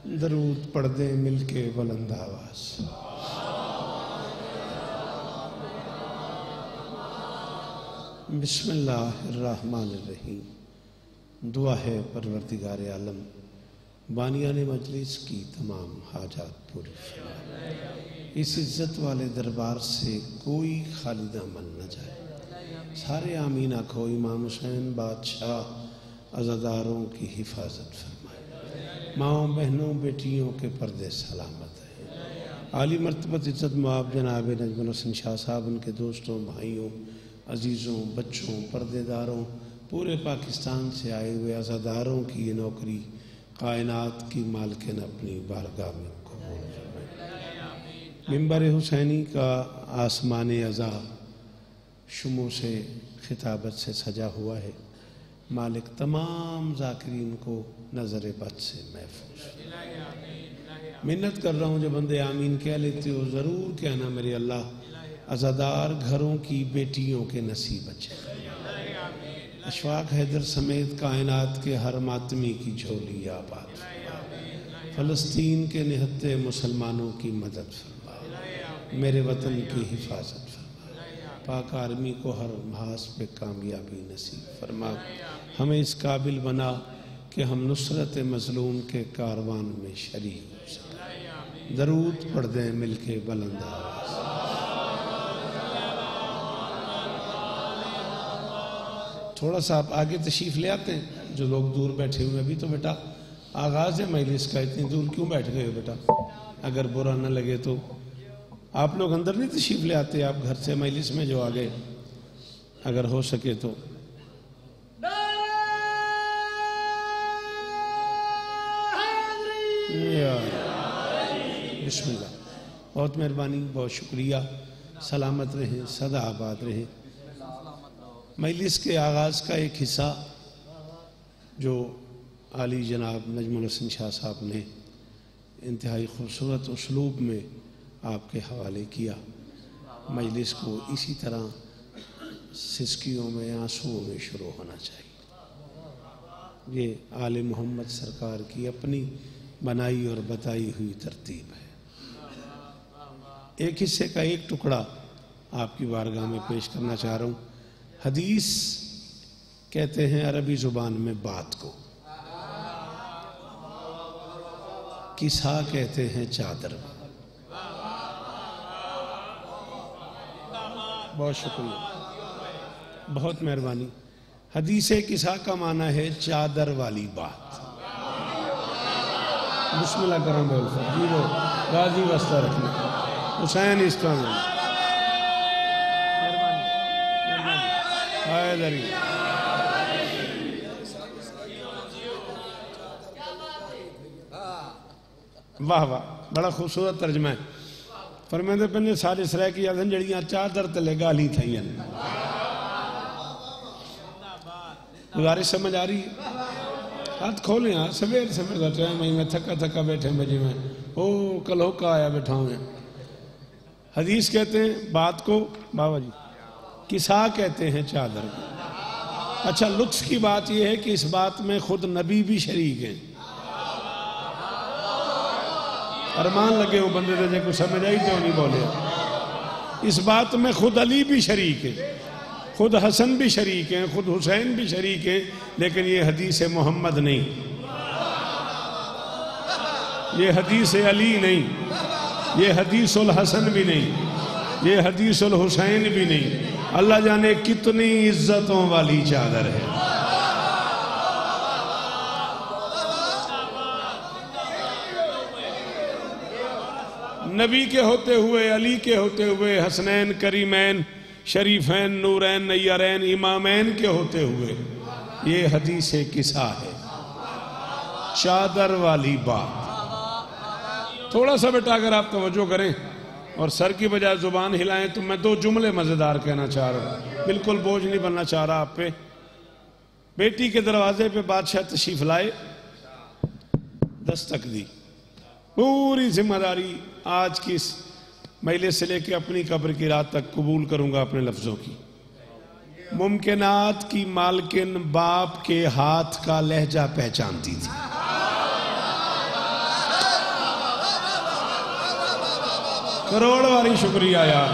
दरूद पढ़ दें मिलके बुलंद आवाज। बिस्मिल्लाहिर्रहमानिर्रहीम। दुआ है परवरदिगार आलम बानियान मजलिस की तमाम हाजात पूरी फरमाए। इस इज्जत वाले दरबार से कोई खालिदा मन न जाए। सारे आमीन आखो। इमाम हुसैन बादशाह अज़ादारों की हिफाजत फरमाए। माओं बहनों बेटियों के पर्दे सलामत है। आली मर्तबत इज्जत मुआब जनाब नजमुल हसन शाह साहब, उनके दोस्तों, भाइयों, अजीज़ों, बच्चों, पर्देदारों, पूरे पाकिस्तान से आए हुए अज़ादारों की ये नौकरी कायनात की मालकिन अपनी बारगाह में कबूल फरमाए। मिंबर हुसैनी का आसमान अज़ा शुमों से खिताबत से सजा हुआ है। मालिक तमाम ज़ाकिरीन को नज़र बद से महफूज। मिन्नत कर रहा हूँ, जब बंदे आमीन कह लेते हो ज़रूर कहना मेरे अल्लाह अज़ादार घरों की बेटियों के नसीब अच्छे। अशफाक हैदर समेत कायनात के हर मातमी की झोली आबाद। फ़लस्तीन के निहत्ते मुसलमानों की मदद फरमा। मेरे वतन की हिफाजत फरमा। पाक आर्मी को हर महाज पे कामयाबी नसीब फरमा। हमें इस काबिल बना कि हम नुसरत मज़लूम के कारवान में शरीक हो सकें। दरूद पढ़ दें मिलके बुलंद आवाज़। थोड़ा सा आप आगे तशरीफ़ ले आते हैं, जो लोग दूर बैठे हुए हैं। अभी तो बेटा आगाज़ है मजलिस का, इतनी दूर क्यों बैठ गए हो बेटा? अगर बुरा न लगे तो आप लोग अंदर नहीं तशरीफ़ ले आते, आप घर से मजलिस में जो आ गए, अगर हो सके तो। बिस्मिल्लाह। बहुत मेहरबानी, बहुत शुक्रिया। सलामत रहें, सदा आबाद रहें। मजलिस के आगाज़ का एक हिस्सा जो आली जनाब नजमुल हसन शाह साहब ने इंतहाई खूबसूरत उसलूब में आपके हवाले किया। मजलिस को इसी तरह सिसकियों में, आंसुओं में शुरू होना चाहिए। ये आले मोहम्मद सरकार की अपनी बनाई और बताई हुई तरतीब है। एक हिस्से का एक टुकड़ा आपकी बारगाह में पेश करना चाह रहा हूँ। हदीस कहते हैं अरबी जुबान में बात को, किस्सा कहते हैं चादर। बहुत शुक्रिया, बहुत मेहरबानी। हदीस किस्सा का माना है चादर वाली बात। बिस्मिल्लाह करम बोल जी, वो गाजी वस्ता रखना हुसैन इस्लाम वाह वाह, बड़ा खूबसूरत तर्जमा है। फरमाते पे सारे सराय की आदन जड़ियां चादर तले गाली थी। गुजारिश समझ आ रही है? हाथ खोले। हाँ, सवेर सवेर का टाइम है, मैं थका थका बैठे बजे में ओ कलहोका आया बैठा हूँ। हदीस कहते हैं बात को, बाबा जी किस्सा कहते हैं चादर को। अच्छा, लुत्फ की बात यह है कि इस बात में खुद नबी भी शरीक हैं। अरमान लगे हो बंदे दे को समझ आई क्यों नहीं बोले। इस बात में खुद अली भी शरीक है, खुद हसन भी शरीक हैं, खुद हुसैन भी शरीक हैं। लेकिन ये हदीस मोहम्मद नहीं, ये हदीस अली नहीं, ये हदीसुल हसन भी नहीं, ये हदीसुल हुसैन भी नहीं। अल्लाह जाने कितनी इज्जतों वाली चादर है। नबी के होते हुए, अली के होते हुए, हसनैन, करीमैन, शरीफैन, नूरैन, नैयरैन, इमामैन के होते हुए ये हदीस किस्सा है, चादर वाली बात। थोड़ा सा बेटा अगर आप तवज्जो करें और सर की बजाय जुबान हिलाएं तो मैं दो जुमले मजेदार कहना चाह रहा हूं। बिल्कुल बोझ नहीं बनना चाह रहा आप पे। बेटी के दरवाजे पे बादशाह तशरीफ लाए, दस्तक दी। पूरी जिम्मेदारी आज की इस मजलिस से लेके अपनी कब्र की रात तक कबूल करूंगा अपने लफ्जों की। मुमकिनात की मालकिन बाप के हाथ का लहजा पहचानती थी। करोड़ वारी शुक्रिया यार।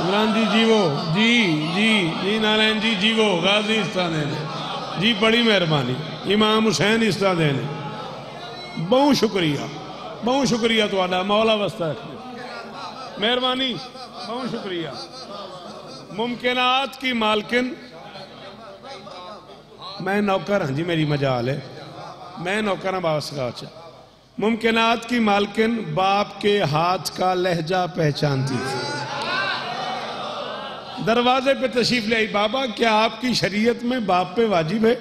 इमरान जी जीवो, जी जी जी नारायण जी जीवो, गाजी इस्ता देने जी, बड़ी मेहरबानी। इमाम हुसैन इस्ता देने, बहुत शुक्रिया, बहुत शुक्रिया तुहाडा, मौला वस्ता रखे, मेहरबानी, बहुत शुक्रिया। मुमकिनात की मालकिन, मैं नौकर हाँ जी, मेरी मजाल है, मैं नौकर हाँ बाबा सगाच। मुमकिनात की मालकिन बाप के हाथ का लहजा पहचानती थी। दरवाजे पे तशरीफ ले आई, बाबा क्या आपकी शरीयत में बाप पे वाजिब है?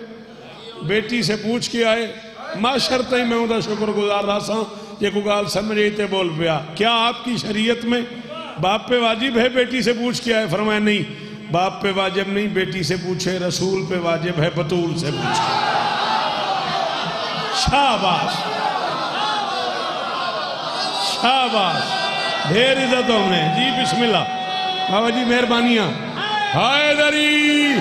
बेटी से पूछ के आए, माशरत ही मैं उदा शुक्रगुजार रहा सा, ये को गाल समझे ते बोल पिया, क्या आपकी शरीयत में बाप पे वाजिब है? बेटी से पूछ के आए, फरमाया नहीं, बाप पे वाजिब नहीं, बेटी से पूछे, रसूल पे वाजिब है, बतूल से पूछे। शाबाश शाबाश, ढेर इज्जत हमने जी, बिस्मिल्लाह बाबा जी, मेहरबानियां। हैदरी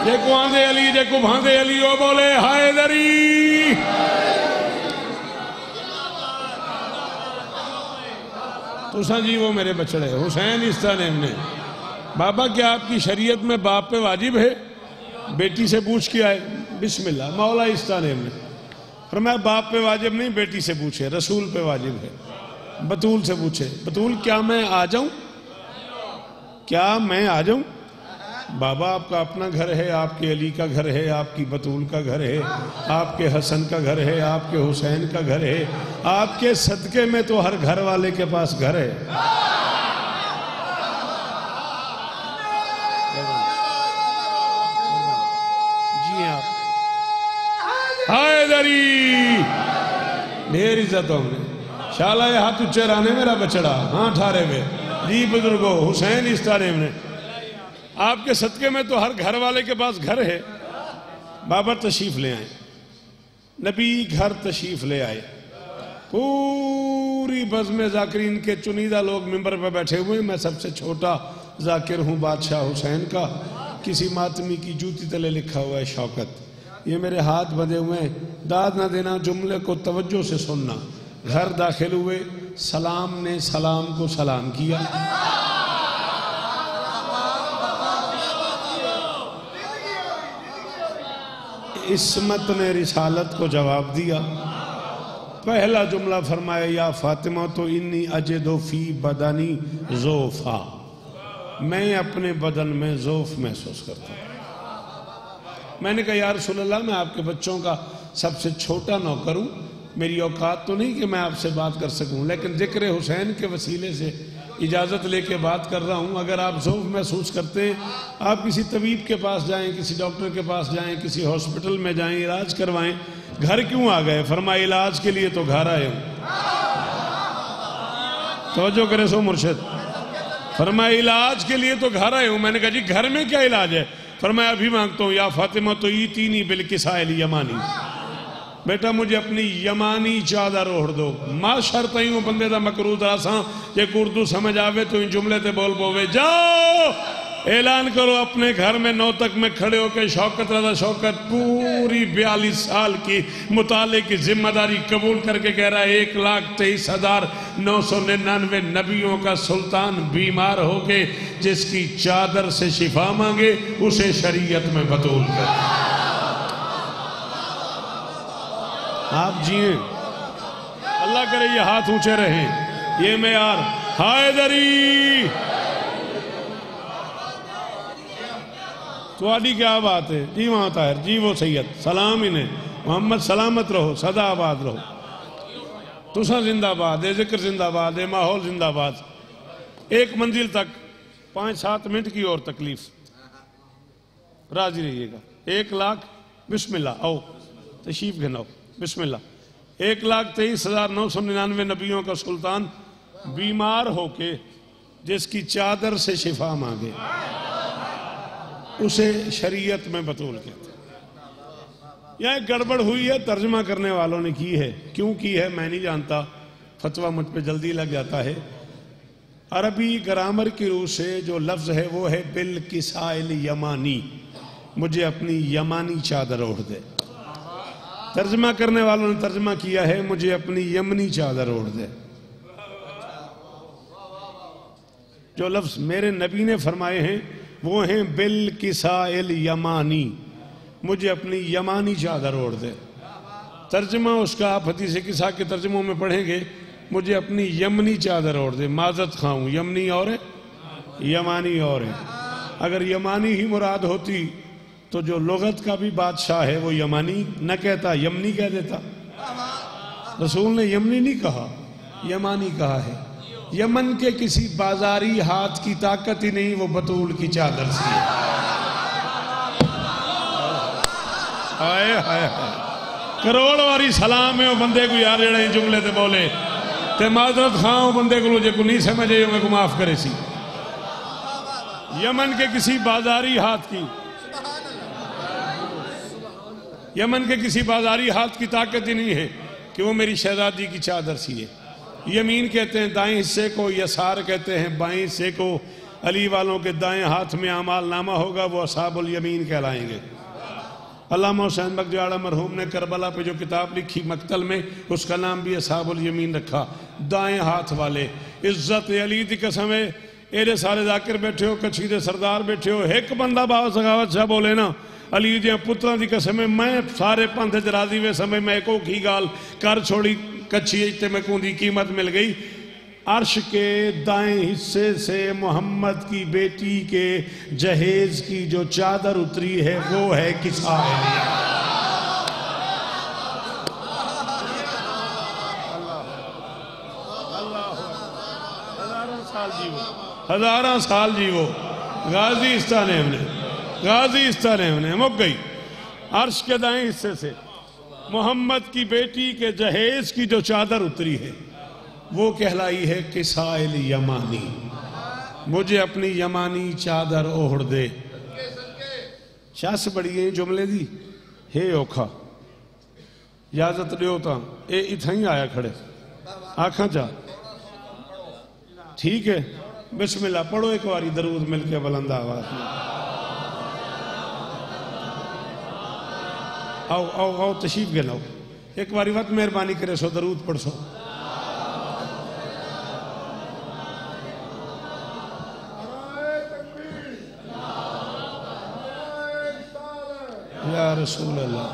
देखो आंदे अली, देखो भांदे अली, ओ बोले हैदरी। तुसा जी वो मेरे बछड़े हुसैन इस्ता ने हमने, बाबा क्या आपकी शरीयत में बाप पे वाजिब है? बेटी से पूछ के आए, बिस्मिल्लाह, मौला इस्ता ने हमने, फरमाया बाप पे वाजिब नहीं, बेटी से पूछे, रसूल पे वाजिब है, बतूल से पूछे। बतूल क्या मैं आ जाऊं? क्या मैं आ जाऊं? बाबा आपका अपना घर है, आपके अली का घर है, आपकी बतूल का घर है, आपके हसन का घर है, आपके हुसैन का घर है, आपके सदके में तो हर घर वाले के पास घर है। जी आप हैदरी, ढेर इज्जत हमने, शाला ये हाथ उच्चे रहने मेरा बछड़ा, हाँ ठारे हुए जी बुजुर्गो, हुसैन इस तारीफ ने, आपके सदके में तो हर घर वाले के पास घर है। बाबा तशरीफ ले आए, नबी घर तशरीफ ले आए, पूरी बज़्म जाकिरीन के चुनीदा लोग मिंबर पर बैठे हुए, मैं सबसे छोटा जाकिर हूँ बादशाह हुसैन का, किसी मातमी की जूती तले लिखा हुआ है शौकत, ये मेरे हाथ बंधे हुए हैं, दाद ना देना, जुमले को तवज्जो से सुनना। घर दाखिल हुए, सलाम ने सलाम को सलाम किया, इस्मत ने रिसालत को जवाब दिया। पहला जुमला फरमाया, या फातिमा तो इन्नी अजदो फी बदनी ज़ोफ़ा, मैं अपने बदन में ज़ोफ़ महसूस करता हूँ। मैंने कहा या रसूलल्लाह, मैं आपके बच्चों का सबसे छोटा नौकर हूँ, मेरी औकात तो नहीं कि मैं आपसे बात कर सकूं, लेकिन जिक्र हुसैन के वसीले से इजाज़त लेके बात कर रहा हूं। अगर आप ज़ौफ़ महसूस करते हैं, आप किसी तबीब के पास जाएं, किसी डॉक्टर के पास जाएं, किसी हॉस्पिटल में जाएं, इलाज करवाएं। घर क्यों आ गए? फरमाया इलाज के लिए तो घर आए हूं। तवज्जो करे सो मुर्शिद, फरमाया इलाज के लिए तो घर आए हूं। मैंने कहा जी घर में क्या इलाज है? फरमाया अभी मांगता हूँ, या फातिमा तो ई तीनी बिलकिसाइल यमानी, बेटा मुझे अपनी यमानी चादर ओढ़ दो। माशर तई वो बंदे दा मकरूद आसा, जे उर्दू समझ आवे तो इन जुमले ते बोल पोवे, जाओ ऐलान करो अपने घर में 9 तक में खड़े होकर शौकत रजा शौकत पूरी 42 साल की मुताले की जिम्मेदारी कबूल करके कह रहा है 1,23,999 नबियों का सुल्तान बीमार हो के जिसकी चादर से शिफा मांगे उसे शरीयत में बतूल कर। आप जिए, अल्लाह करे ये हाथ ऊंचे रहें, ये मैं यार हैदरी। तुम्हारी क्या बात है जी? वहाँ ताहिर जी, वो सैयद सलाम इन्हें, मोहम्मद सलामत रहो, सदा आबाद रहो, तुसा जिंदाबाद है, जिक्र जिंदाबाद है, माहौल जिंदाबाद। एक मंजिल तक 5-7 मिनट की और तकलीफ, राजी रहिएगा। 1 लाख बिस्मिल्लाह, आओ तशरीफ गिनाओ, बिस्मिल्लाह। 1,23,999 नबियों का सुल्तान बीमार होके जिसकी चादर से शिफा मांगे उसे शरीयत में बतूल कहते हैं। यह गड़बड़ हुई है, तर्जमा करने वालों ने की है, क्यों की है मैं नहीं जानता, फतवा मुझ पे जल्दी लग जाता है। अरबी ग्रामर की रूह से जो लफ्ज है वो है बिल किसाइल यमानी, मुझे अपनी यमानी चादर ओढ़ दे। तर्जमा करने वालों ने तर्जमा किया है मुझे अपनी यमनी चादर ओढ़ दे। जो लफ्ज मेरे नबी ने फरमाए हैं वो हैं बिल किसाइल यमानी, मुझे अपनी यमानी चादर ओढ़ दे। तर्जमा उसका आप हदीस किसा के तर्जमों में पढ़ेंगे, मुझे अपनी यमनी चादर ओढ़ दे। माजत खाऊं, यमनी और है यमानी और है। अगर यमानी ही मुराद होती तो जो लुगत का भी बादशाह है वो यमानी न कहता, यमनी कह देता। रसूल ने यमनी नहीं कहा, यमानी कहा है। यमन के किसी बाजारी हाथ की ताकत ही नहीं, वो बतूल की चादर सी है। हाय हाय हाय, करोड़ वारी सलाम है वो बंदे को यार जड़े जुमले ते बोले ते माजरत खाओ बंदे को जो नहीं समझे मैं को माफ करे सी। यमन के किसी बाजारी हाथ की, यमन के किसी बाजारी हाथ की ताकत ही नहीं है कि वो मेरी शहजादी की चादर सी है। यमीन कहते हैं दाएं हिस्से को, यसार कहते हैं बाएं हिस्से को। अली वालों के दाएं हाथ में अमाल नामा होगा, वो असाबुल यमीन कहलाएंगे। अल्लामा हुसैन बगजाड़ा मरहूम ने करबला पे जो किताब लिखी मक्तल में, उसका नाम भी असाबुल यमीन रखा, दाएं हाथ वाले। इज्जत अली दी कसम है, एरे सारे जाकिर बैठे हो, कच्छी दे सरदार बैठे हो, एक बंदा बाबा सखावत शाह बोले ना अली दे पुत्रां दी कसम है, मैं सारे पंथ च राजी वे समय मैं को की गाल कर छोड़ी कच्छी ते मैं को दी कीमत मिल गई। अर्श के दाएं हिस्से से मोहम्मद की बेटी के जहेज की जो चादर उतरी है वो है किसा हजारा साल जीवो। गाजी इस्तान हमने, गाजी इस्तान हमने मुक गई। अर्श के दाएं हिस्से से मोहम्मद की बेटी के जहेज की जो चादर उतरी है वो कहलाई है किसाइल यमानी, मुझे अपनी यमानी चादर ओढ़ दे। शस बड़ी है जुमले दी, हे औखा इजाजत दियो ता ए इथा ही आया खड़े आखा जा ठीक है। बिस्मिल्लाह पढ़ो एक बारी दरूद मिलके बुलंद आवाज में। आओ आओ आओ तशरीफ के लाओ, एक बारी वत मेहरबानी करे सो दरूद पढ़ सो। या रसूल अल्लाह,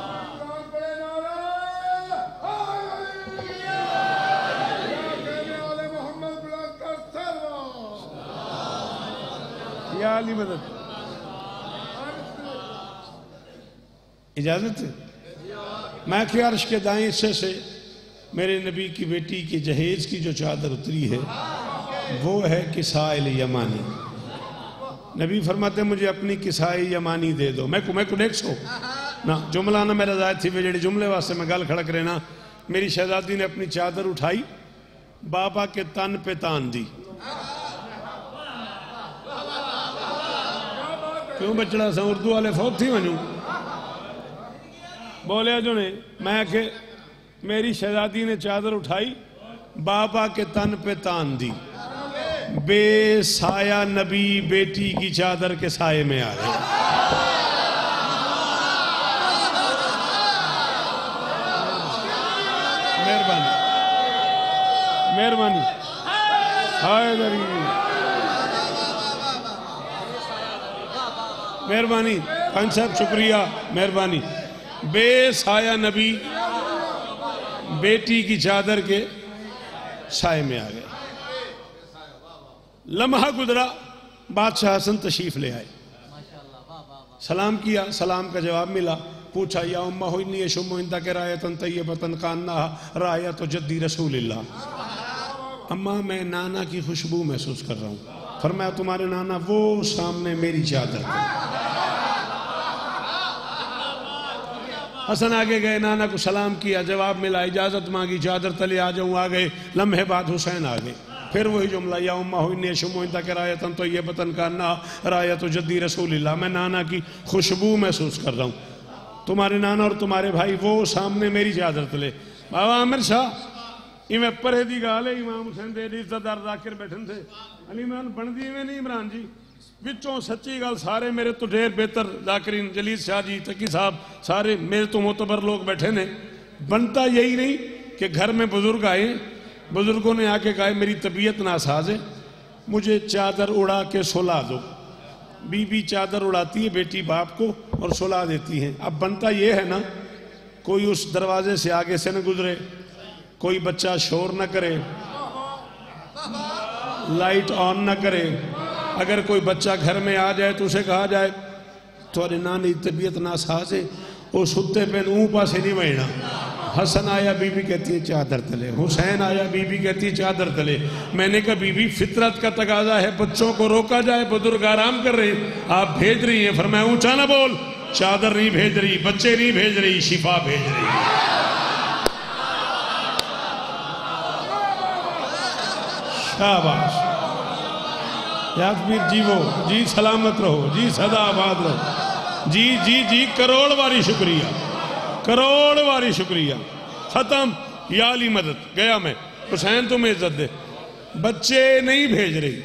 या अली मदद। इजाजत है? मैं कि अर्श के दाएं हिस्से से मेरे नबी की बेटी के जहेज की जो चादर उतरी है वो है किसाइल यमानी। नबी फरमाते मुझे अपनी किसाई यमानी दे दो। मैं को देख सो ना जुमला ना मेरा जायद थी वे जेडी जुमले वास्ते मैं गल खड़क रहे ना। मेरी शहजादी ने अपनी चादर उठाई, बाबा के तन पे तान दी। क्यों बचड़ा सा उर्दू वाले फौत थी वनू बोले जो ने। मैं के मेरी शहजादी ने चादर उठाई, बाबा के तन पे तान दी। बेसाया नबी बेटी की चादर के साये में आ गए। मेहरबानी मेहरबानी हाय दरी मेहरबानी पंच साहब शुक्रिया मेहरबानी। बेसाया नबी बेटी की चादर के साये में आ गए। लम्हा गुजरा, बादशाह हसन तशरीफ ले आए, सलाम किया, सलाम का जवाब मिला। पूछा या उम्मा हुई यशुम इंदा के रायतन तय्यबतन कान्ना रायत जद्दी रसूलिल्लाह। अम्मा मैं नाना की खुशबू महसूस कर रहा हूँ। फरमाया तुम्हारे नाना वो सामने मेरी चादर पर। हसन आगे गए, नाना को सलाम किया, जवाब मिला, इजाजत मांगी, चादर तले आ जाऊं, आ गए। लम्हे बाद हुसैन आ गए, फिर वही जुमला या उम्मा हुई शुमोइंदा के रायतन तो ये बतन का ना रायत जद्दी रसूलिल्लाह। मैं नाना की खुशबू महसूस कर रहा हूँ, तुम्हारे नाना और तुम्हारे भाई वो सामने मेरी चादर तले। बाबा आमिर शाह इवें परे दी गाल है, इमाम हुसैन दे इज्जतदार जाकिर बैठे थे। अली इमरान बनती इवें नहीं इमरान जी, विचों सच्ची गल सारे मेरे तो ढेर बेहतर जाकिरीन जलील शाह जी तकी साहब सारे मेरे तो मोतबर लोग बैठे ने। बनता यही नहीं कि घर में बुजुर्ग आए, बुजुर्गों ने आके कहा मेरी तबीयत नासाज है, मुझे चादर उड़ा के सुला दो। बीबी चादर उड़ाती है बेटी बाप को और सुला देती है। अब बनता ये है ना, कोई उस दरवाजे से आगे से न गुजरे, कोई बच्चा शोर न करे, लाइट ऑन न करे। अगर कोई बच्चा घर में आ जाए तो उसे कहा जाए थोड़ी नानी तबीयत नासाज है, वो सुते पे ऊँ पासे नहीं बहना। हसन आया, बीबी कहती है चादर तले। हुसैन आया, बीबी कहती है चादर तले। मैंने कहा बीबी फितरत का तकाजा है, बच्चों को रोका जाए, बुजुर्ग आराम कर रहे, आप भेज रही हैं। फरमाया ऊंचा ना बोल, चादर नहीं भेज रही, बच्चे नहीं भेज रही, शिफा भेज रही। शाबाश यादवीर जीवो जी, सलामत रहो जी, सदा आबाद रहो जी जी जी। करोड़ बारी शुक्रिया, करोड़ बारी शुक्रिया। खत्म, या अली मदद गया मैं। हुसैन तुम्हें इज्जत दे। बच्चे नहीं भेज रही,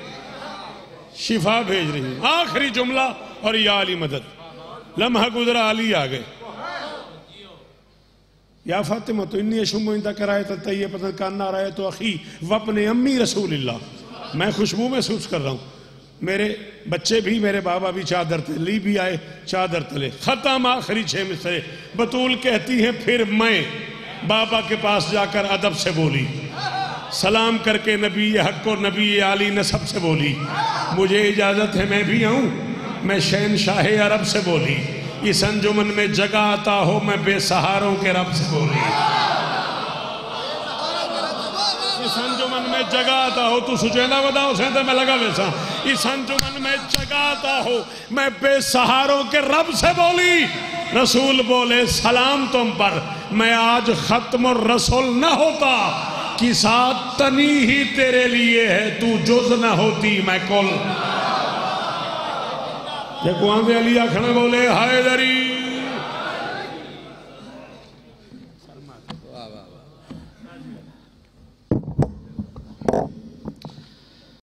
शिफा भेज रही। आखिरी जुमला और या अली मदद। लम्हा गुजरा, अली आ गए। या फातिमा तो इन्नी शुमुइंदा कराए तो तय पता काना रहा है तो अखी वपने अम्मी रसूलिल्लाह। मैं खुशबू महसूस कर रहा हूँ। मेरे बच्चे भी, मेरे बाबा भी चादर तले, ली भी आए चादर तले। खत्म, आखिरी 6 मिसरे। बतूल कहती है फिर मैं बाबा के पास जाकर अदब से बोली, सलाम करके नबी हक को नबी आली नसब से बोली, मुझे इजाजत है मैं भी आऊं। मैं शहनशाह अरब से बोली, इस अंजुमन में जगह आता हो मैं बेसहारों के रब से बोली। इस अंजुमन में जगह आता हो, तू सुचेंदा बताओ से तो मैं लगा वैसा। इस अंजुमन में जगह आता हो मैं बेसहारों के रब से बोली। रसूल बोले सलाम तुम पर, मैं आज खत्म रसूल न होता कि साथ तनी ही तेरे लिए है, तू जुज न होती मैं कुल। जगवांदे अली आखना बोले हैदरी।